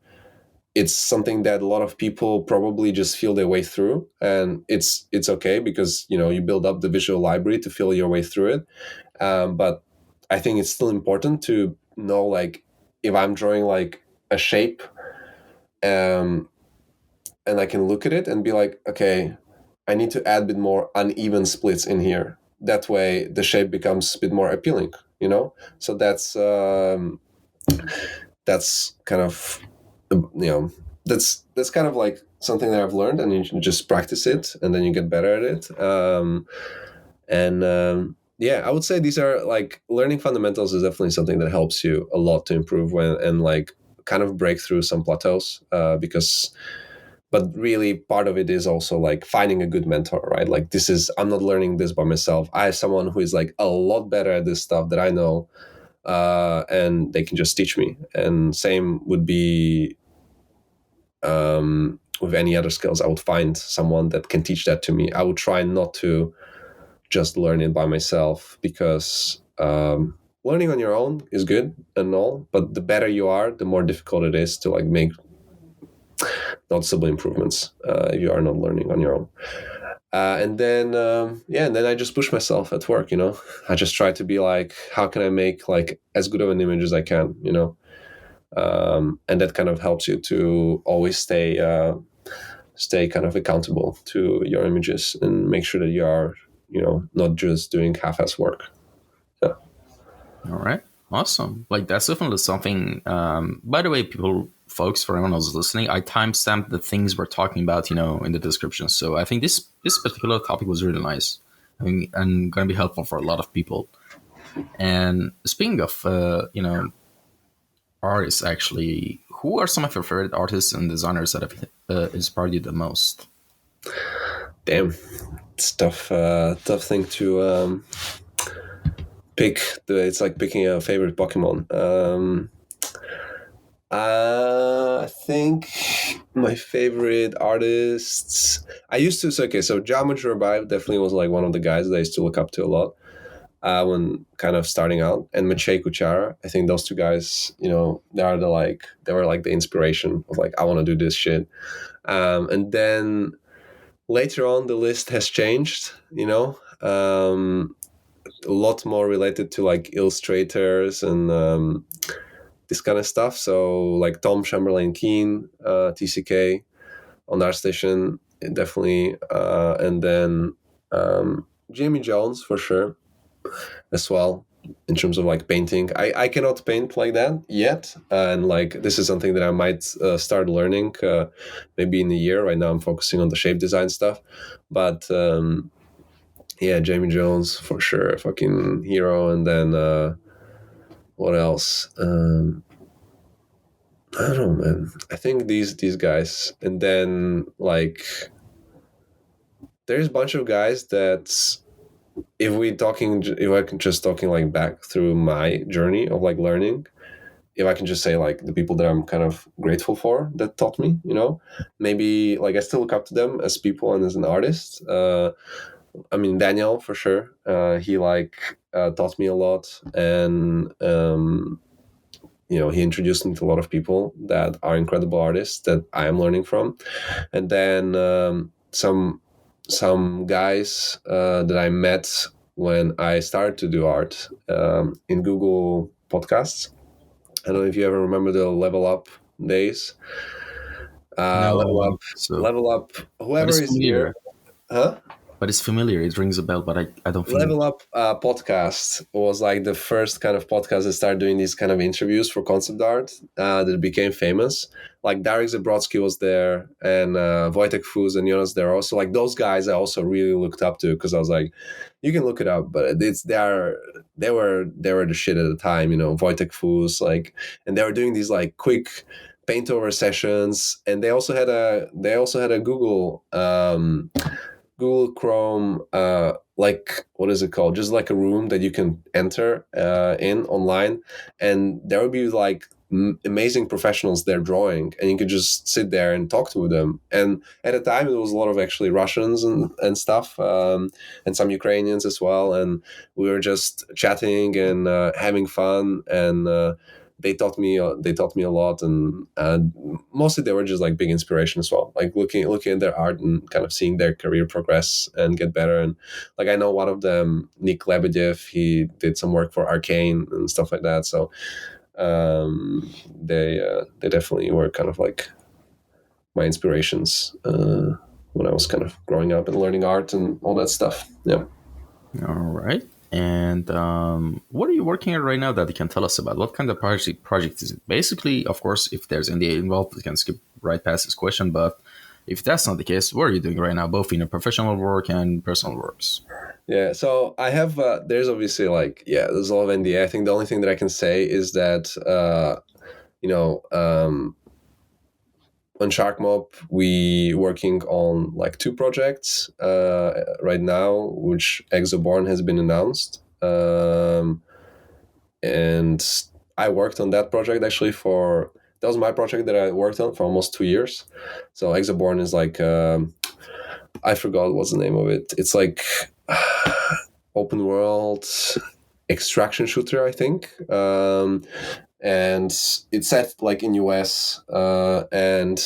It's something that a lot of people probably just feel their way through, and it's okay because you build up the visual library to feel your way through it. But I think it's still important to know, like, if I'm drawing like a shape, and I can look at it and be like, okay, I need to add a bit more uneven splits in here. That way the shape becomes a bit more appealing, so that's kind of, that's kind of like something that I've learned, and you just practice it and then you get better at it. Yeah, I would say these are like, learning fundamentals is definitely something that helps you a lot to improve and like kind of break through some plateaus, because but really part of it is also like finding a good mentor, right? Like I'm not learning this by myself. I have someone who is like a lot better at this stuff that I know, and they can just teach me. And same would be with any other skills. I would find someone that can teach that to me. I would try not to just learn it by myself, because learning on your own is good and all, but the better you are, the more difficult it is to like make noticeable improvements if you are not learning on your own. And then and then I just push myself at work. I just try to be like, how can I make like as good of an image as I can, and that kind of helps you to always stay kind of accountable to your images and make sure that you are not just doing half-ass work. Yeah. All right. Awesome. Like that's definitely something. By the way, folks, for everyone who's listening, I timestamped the things we're talking about, in the description. So I think this particular topic was really nice. I mean, and going to be helpful for a lot of people. And speaking of, artists actually. Who are some of your favorite artists and designers that have inspired you the most? Damn, it's tough thing to pick. It's like picking a favorite Pokemon. I think my favorite artists. I used to. So, okay, so Geometry Revive definitely was like one of the guys that I used to look up to a lot when kind of starting out. And Maciej Kuchara, I think those two guys, they were like the inspiration of like I want to do this shit. And then later on, the list has changed. A lot more related to like illustrators and this kind of stuff. So like Tom Chamberlain Keane, TCK on ArtStation, definitely, and then Jamie Jones for sure as well. In terms of like painting, I cannot paint like that yet, and like this is something that I might start learning maybe in a year. Right now, I'm focusing on the shape design stuff, but yeah, Jamie Jones for sure, fucking hero. And then what else? I don't know, man. I think these guys, and then like there's a bunch of guys that if I can just talking like back through my journey of like learning, if I can just say like the people that I'm kind of grateful for that taught me, maybe like I still look up to them as people and as an artist. I mean Daniel for sure. He like taught me a lot, and he introduced me to a lot of people that are incredible artists that I am learning from. And then some guys that I met when I started to do art in Google Podcasts. I don't know if you ever remember the Level Up days. Level No, Up, so Level Up. but Whoever it's is here, familiar. huh? But it's familiar. It rings a bell, but I don't think. Level Up podcast was like the first kind of podcast that started doing these kind of interviews for concept art that became famous. Like Darek Zabrodsky was there, and Wojtek Fuz and Jonas there also. Like those guys, I also really looked up to because I was like, you can look it up, but they were the shit at the time. Wojtek Fuz, like, and they were doing these like quick paint over sessions, and they also had a Google Chrome, like what is it called? Just like a room that you can enter in online, and there would be like amazing professionals there drawing, and you could just sit there and talk to them. And at the time, it was a lot of actually Russians and stuff, and some Ukrainians as well. And we were just chatting and having fun, and they taught me a lot, and mostly they were just like big inspiration as well, like looking at their art and kind of seeing their career progress and get better. And like I know one of them, Nick Lebedev, he did some work for Arcane and stuff like that. So they definitely were kind of like my inspirations when I was kind of growing up and learning art and all that stuff. Yeah. All right. And what are you working on right now that you can tell us about? What kind of project is it? Basically, of course, if there's NDA involved, we can skip right past this question. But if that's not the case, what are you doing right now, both in your professional work and personal works? Yeah, so I have. There's obviously like there's a lot of NDA. I think the only thing that I can say is that you know on Sharkmob we working on like two projects right now, which Exoborn has been announced, and I worked on that project actually for. That was my project that I worked on for almost 2 years. So Exoborn is like I forgot what's the name of it. It's like open world extraction shooter, I think. And it's set like in US, and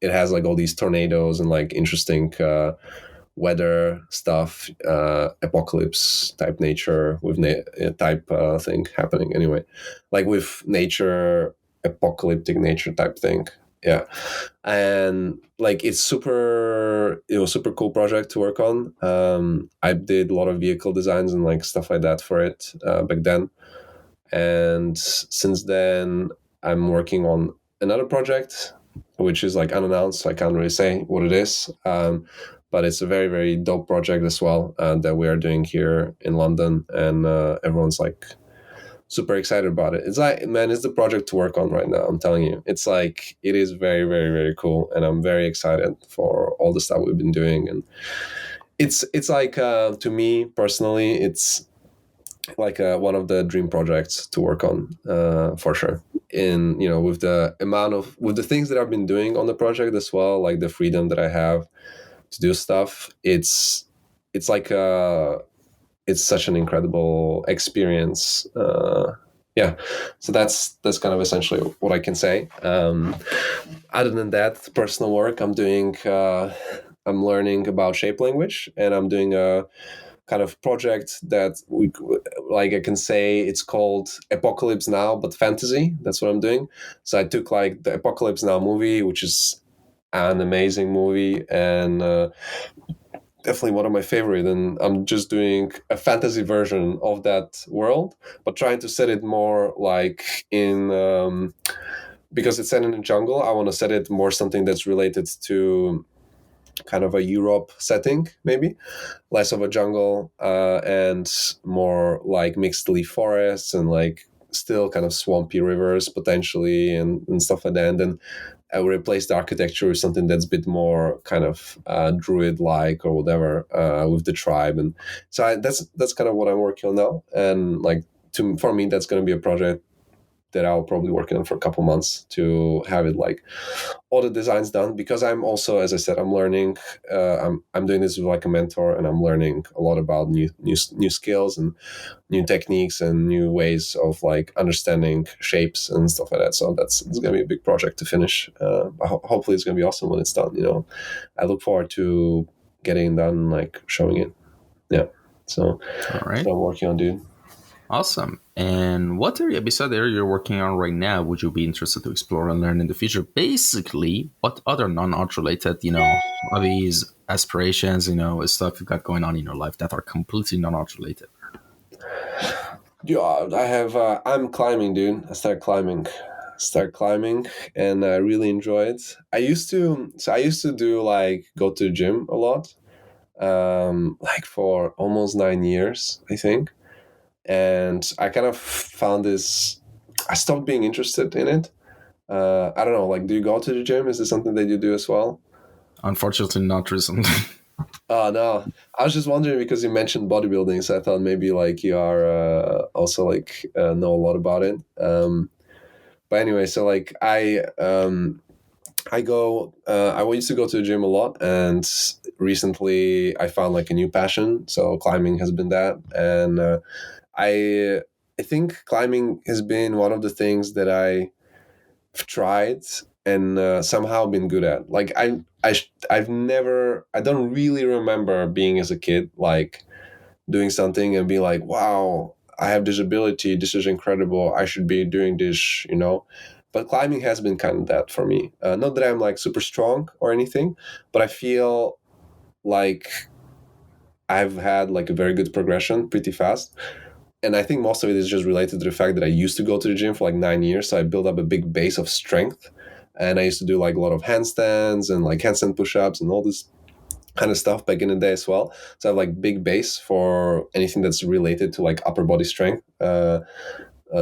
it has like all these tornadoes and like interesting weather stuff, apocalypse type nature with type thing happening. Anyway, like with nature, apocalyptic nature type thing. Yeah, and like it was super cool project to work on. I did a lot of vehicle designs and like stuff like that for it back then, and since then I'm working on another project which is like unannounced, so I can't really say what it is, but it's a very very dope project as well that we are doing here in London, and everyone's like super excited about it. It's like, man, it's the project to work on right now. I'm telling you, it's like, it is very, very, very cool, and I'm very excited for all the stuff we've been doing. And it's like, to me personally, it's like one of the dream projects to work on, for sure. In, with the amount of, with the things that I've been doing on the project as well, like the freedom that I have to do stuff, it's like, it's such an incredible experience. Yeah, so that's kind of essentially what I can say. Other than that, personal work, I'm learning about shape language, and I'm doing a kind of project that we, like, I can say it's called Apocalypse Now but fantasy. That's what I'm doing. So I took like the Apocalypse Now movie, which is an amazing movie, and definitely one of my favorite, and I'm just doing a fantasy version of that world, but trying to set it more like in, because it's set in a jungle, I want to set it more something that's related to kind of a Europe setting, maybe less of a jungle, and more like mixed leaf forests, and like still kind of swampy rivers potentially, and stuff like that. And then I will replace the architecture with something that's a bit more kind of druid like or whatever, with the tribe. And so that's kind of what I'm working on now. And like, for me, that's going to be a project that I'll probably work on for a couple months to have it like all the designs done, because I'm also, as I said, I'm learning. I'm doing this with like a mentor, and I'm learning a lot about new skills and new techniques and new ways of like understanding shapes and stuff like that. So it's gonna be a big project to finish. Hopefully, it's gonna be awesome when it's done. I look forward to getting it done, like showing it. Yeah. So All that's right. what I'm working on, dude. Awesome. And what area, beside the area you're working on right now, would you be interested to explore and learn in the future? Basically, what other non-art related, hobbies, aspirations, stuff you've got going on in your life that are completely non-art related? Yeah, I have. I'm climbing, dude. Start climbing, and I really enjoy it. I used to do like go to the gym a lot, like for almost 9 years, I think. And I kind of found this. I stopped being interested in it. I don't know. Like, do you go to the gym? Is this something that you do as well? Unfortunately, not recently. Oh no, I was just wondering because you mentioned bodybuilding, so I thought maybe like you are also like know a lot about it. But anyway, so like I go, I used to go to the gym a lot, and recently I found like a new passion. So climbing has been that, and I I think climbing has been one of the things that I've tried and somehow been good at. Like I've never, I don't really remember being as a kid like doing something and be like, wow, I have this ability, this is incredible, I should be doing this. But climbing has been kind of that for me. Not that I'm like super strong or anything, but I feel like I've had like a very good progression pretty fast. And I think most of it is just related to the fact that I used to go to the gym for like 9 years. So I built up a big base of strength. And I used to do like a lot of handstands and like handstand push-ups and all this kind of stuff back in the day as well. So I have like big base for anything that's related to like upper body strength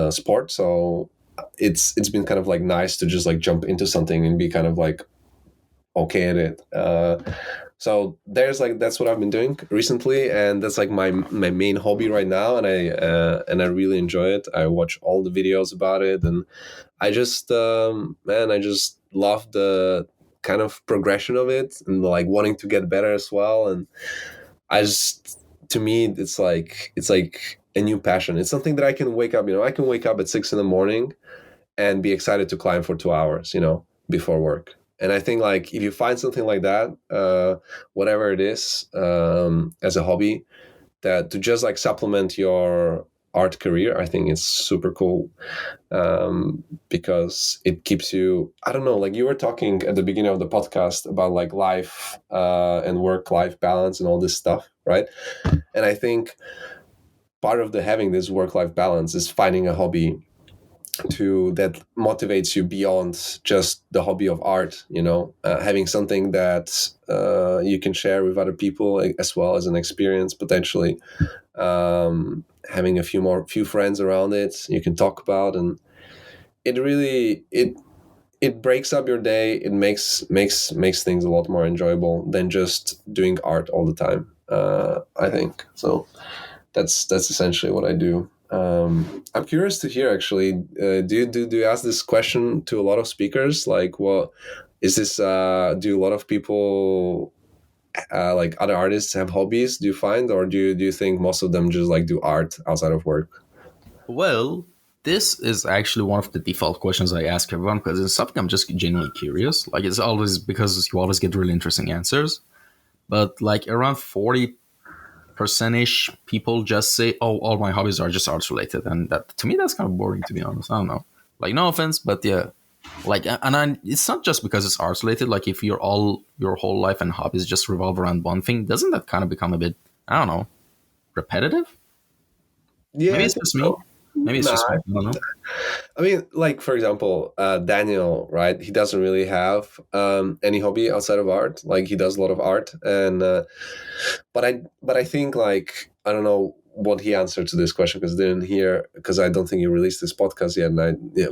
sport. So it's been kind of like nice to just like jump into something and be kind of like okay at it. So there's like, that's what I've been doing recently, and that's like my main hobby right now, and I really enjoy it. I watch all the videos about it, and I just man, I just love the kind of progression of it and like wanting to get better as well. And I just, to me, it's like a new passion. It's something that I can wake up. I can wake up at 6 in the morning and be excited to climb for 2 hours. Before work. And I think like if you find something like that, whatever it is, as a hobby, that to just like supplement your art career, I think it's super cool, because it keeps you. I don't know. Like you were talking at the beginning of the podcast about like life and work-life balance and all this stuff, right? And I think part of the having this work-life balance is finding a hobby that motivates you beyond just the hobby of art, having something that you can share with other people, as well as an experience potentially, having a few friends around it you can talk about, and it really it breaks up your day. It makes things a lot more enjoyable than just doing art all the time, I think. So that's essentially what I do. I'm curious to hear, actually, do you ask this question to a lot of speakers, like, what is this, do a lot of people, like other artists, have hobbies, do you find, or do you think most of them just like do art outside of work? Well, this is actually one of the default questions I ask everyone because it's something I'm just genuinely curious. Like, it's always because you always get really interesting answers. But like around 40% ish people just say, "Oh, all my hobbies are just arts related," and that to me that's kind of boring, to be honest. I don't know. Like, no offense, but yeah, like, it's not just because it's arts related. Like, if your whole life and hobbies just revolve around one thing, doesn't that kind of become a bit, I don't know, repetitive? Yeah, Maybe I it's think just me. so. Maybe it's Nah, just me. I don't know. I mean, like, for example, Daniel, right? He doesn't really have any hobby outside of art. Like, he does a lot of art, and but I think, like, I don't know what he answered to this question, because I didn't hear, because I don't think he released this podcast yet. And yeah,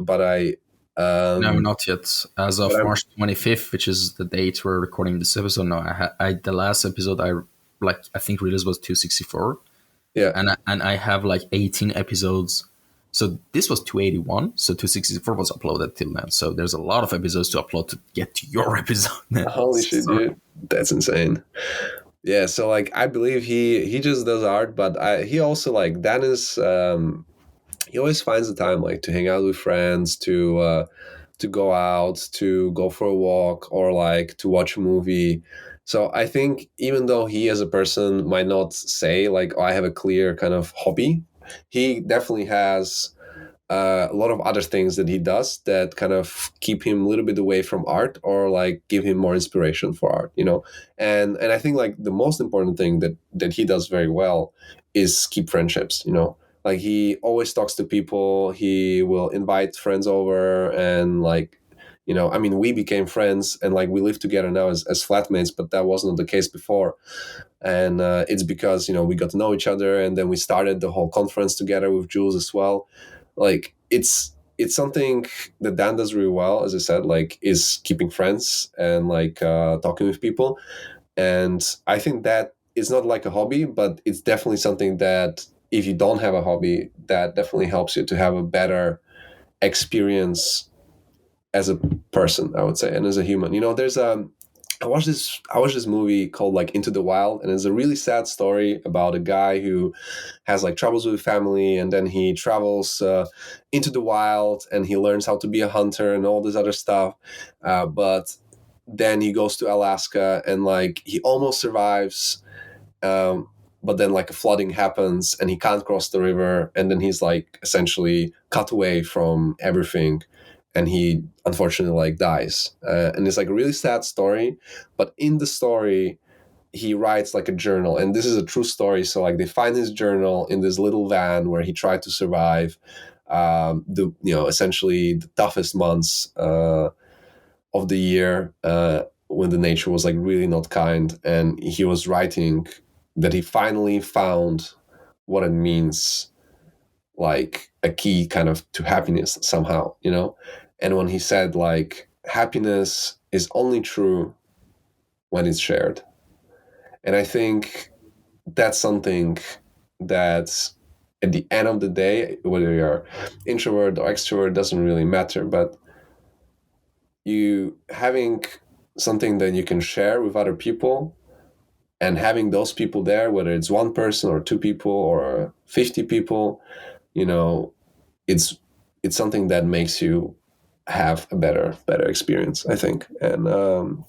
No, um, not yet. As but of I'm March 25th, which is the date we're recording this episode. No, the last episode I think release was 264, yeah. and I have like 18 episodes. So this was 281, so 264 was uploaded till now. So there's a lot of episodes to upload to get to your episode now. Holy shit, So, dude, that's insane. Yeah, so like I believe he just does art, but he also, like, Dennis. He always finds the time, like, to hang out with friends, to go out, to go for a walk, or like to watch a movie. So I think, even though he as a person might not say like, "Oh, I have a clear kind of hobby," he definitely has a lot of other things that he does that kind of keep him a little bit away from art, or like give him more inspiration for art. And I think, like, the most important thing that he does very well is keep friendships. Like, he always talks to people, he will invite friends over, and, like, I mean, we became friends, and like we live together now as flatmates, but that wasn't the case before. And it's because we got to know each other, and then we started the whole conference together with Jules as well. Like, it's something that Dan does really well, as I said, like, is keeping friends, and like talking with people. And I think that it's not like a hobby, but it's definitely something that, if you don't have a hobby, that definitely helps you to have a better experience as a person, I would say, and as a human. There's I watched this movie called, like, Into the Wild, and it's a really sad story about a guy who has, like, troubles with family, and then he travels into the wild, and he learns how to be a hunter and all this other stuff. But then he goes to Alaska, and like he almost survives. But then, like, a flooding happens, and he can't cross the river, and then he's like essentially cut away from everything, and he unfortunately, like, dies. And it's like a really sad story, but in the story he writes like a journal, and this is a true story. So like they find his journal in this little van where he tried to survive the essentially the toughest months of the year, when the nature was like really not kind, and he was writing that he finally found what it means, like a key kind of to happiness somehow. And when he said, like, happiness is only true when it's shared. And I think that's something that, at the end of the day, whether you're introvert or extrovert, doesn't really matter. But you having something that you can share with other people, and having those people there, whether it's one person or two people or 50 people, you know, it's it's something that makes you have a better experience, I think. And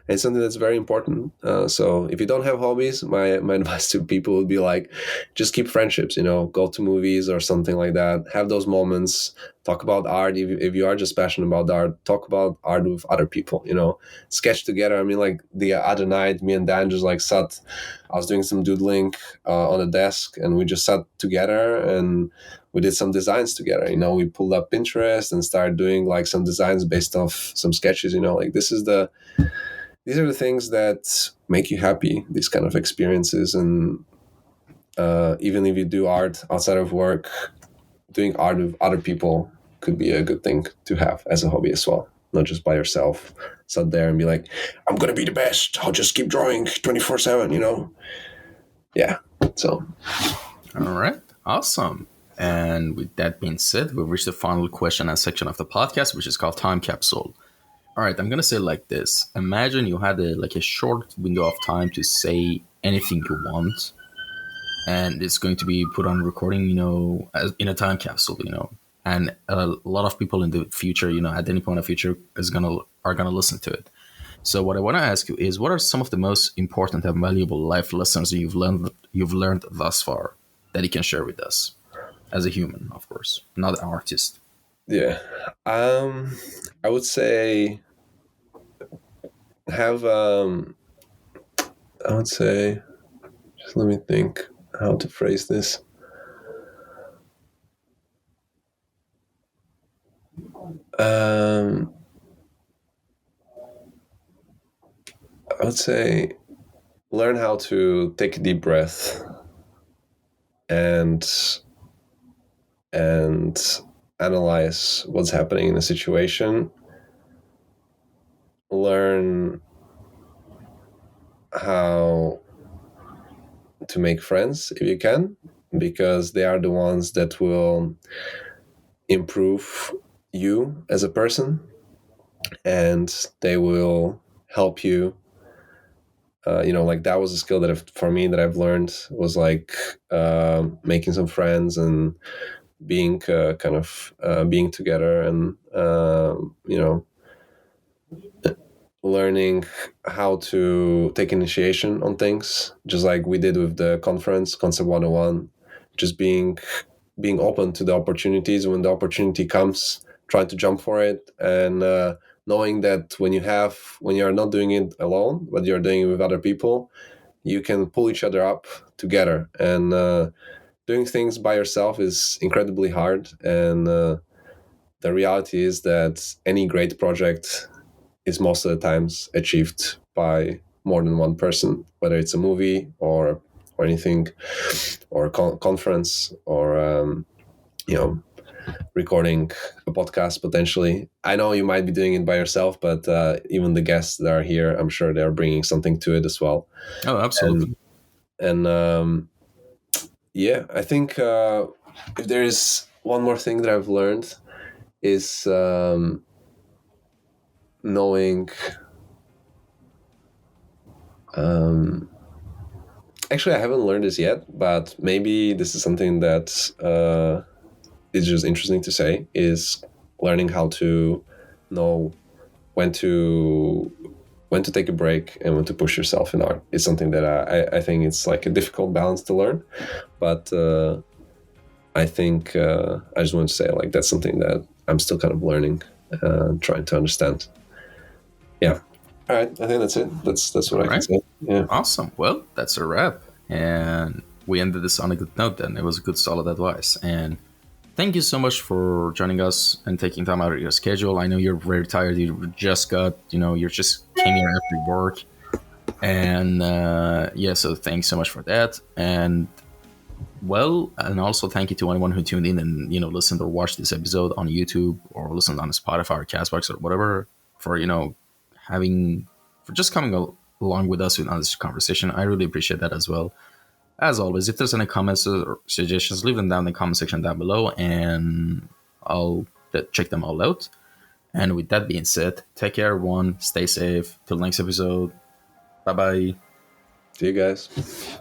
it's something that's very important. So if you don't have hobbies, my advice to people would be like, just keep friendships. Go to movies or something like that. Have those moments, talk about art. If you are just passionate about art, talk about art with other people, sketch together. I mean, like the other night, me and Dan just like sat, I was doing some doodling on a desk, and we just sat together and we did some designs together. We pulled up Pinterest and started doing like some designs based off some sketches. Like these are the things that make you happy, these kind of experiences. And even if you do art outside of work, doing art with other people could be a good thing to have as a hobby as well, not just by yourself, sit there and be like, I'm going to be the best. I'll just keep drawing 24/7, Yeah. So. All right. Awesome. And with that being said, we've reached the final question and section of the podcast, which is called Time Capsule. All right, I'm gonna say it like this. Imagine you had a short window of time to say anything you want, and it's going to be put on recording, in a time capsule, and a lot of people in the future, at any point in the future, are gonna listen to it. So what I want to ask you is, what are some of the most important and valuable life lessons you've learned thus far that you can share with us, as a human, of course, not an artist? Yeah, I would say have I would say, just let me think how to phrase this. I would say learn how to take a deep breath and analyze what's happening in a situation. Learn how to make friends if you can, because they are the ones that will improve you as a person, and they will help you. Like that was a skill for me that I've learned, was like making some friends and being being together, and learning how to take initiation on things, just like we did with the Concept 101, just being open to the opportunities. When the opportunity comes, trying to jump for it, and knowing that when you are not doing it alone, but you're doing it with other people, you can pull each other up together. And doing things by yourself is incredibly hard. And the reality is that any great project is most of the times achieved by more than one person, whether it's a movie or anything, or a conference, or recording a podcast potentially. I know you might be doing it by yourself, but even the guests that are here, I'm sure they're bringing something to it as well. Oh, absolutely. And I think if there is one more thing that I've learned, is knowing. Actually, I haven't learned this yet, but maybe this is something that is just interesting to say, is learning how to know when to take a break and when to push yourself in art. It's something that I think it's like a difficult balance to learn, but I think I just want to say, like, that's something that I'm still kind of learning, trying to understand. Yeah. All right, I think that's it. That's what I can say. Yeah. Awesome. Well, that's a wrap. And we ended this on a good note then. It was a good, solid advice. And thank you so much for joining us and taking time out of your schedule. I know you're very tired. You just you just came here after work. And so thanks so much for that. And and also thank you to anyone who tuned in and, listened or watched this episode on YouTube or listened on Spotify or Castbox or whatever, for, for just coming along with us on this conversation. I really appreciate that as well. As always, if there's any comments or suggestions, leave them down in the comment section down below, and I'll check them all out. And with that being said, take care, everyone. Stay safe. Till next episode. Bye-bye. See you guys.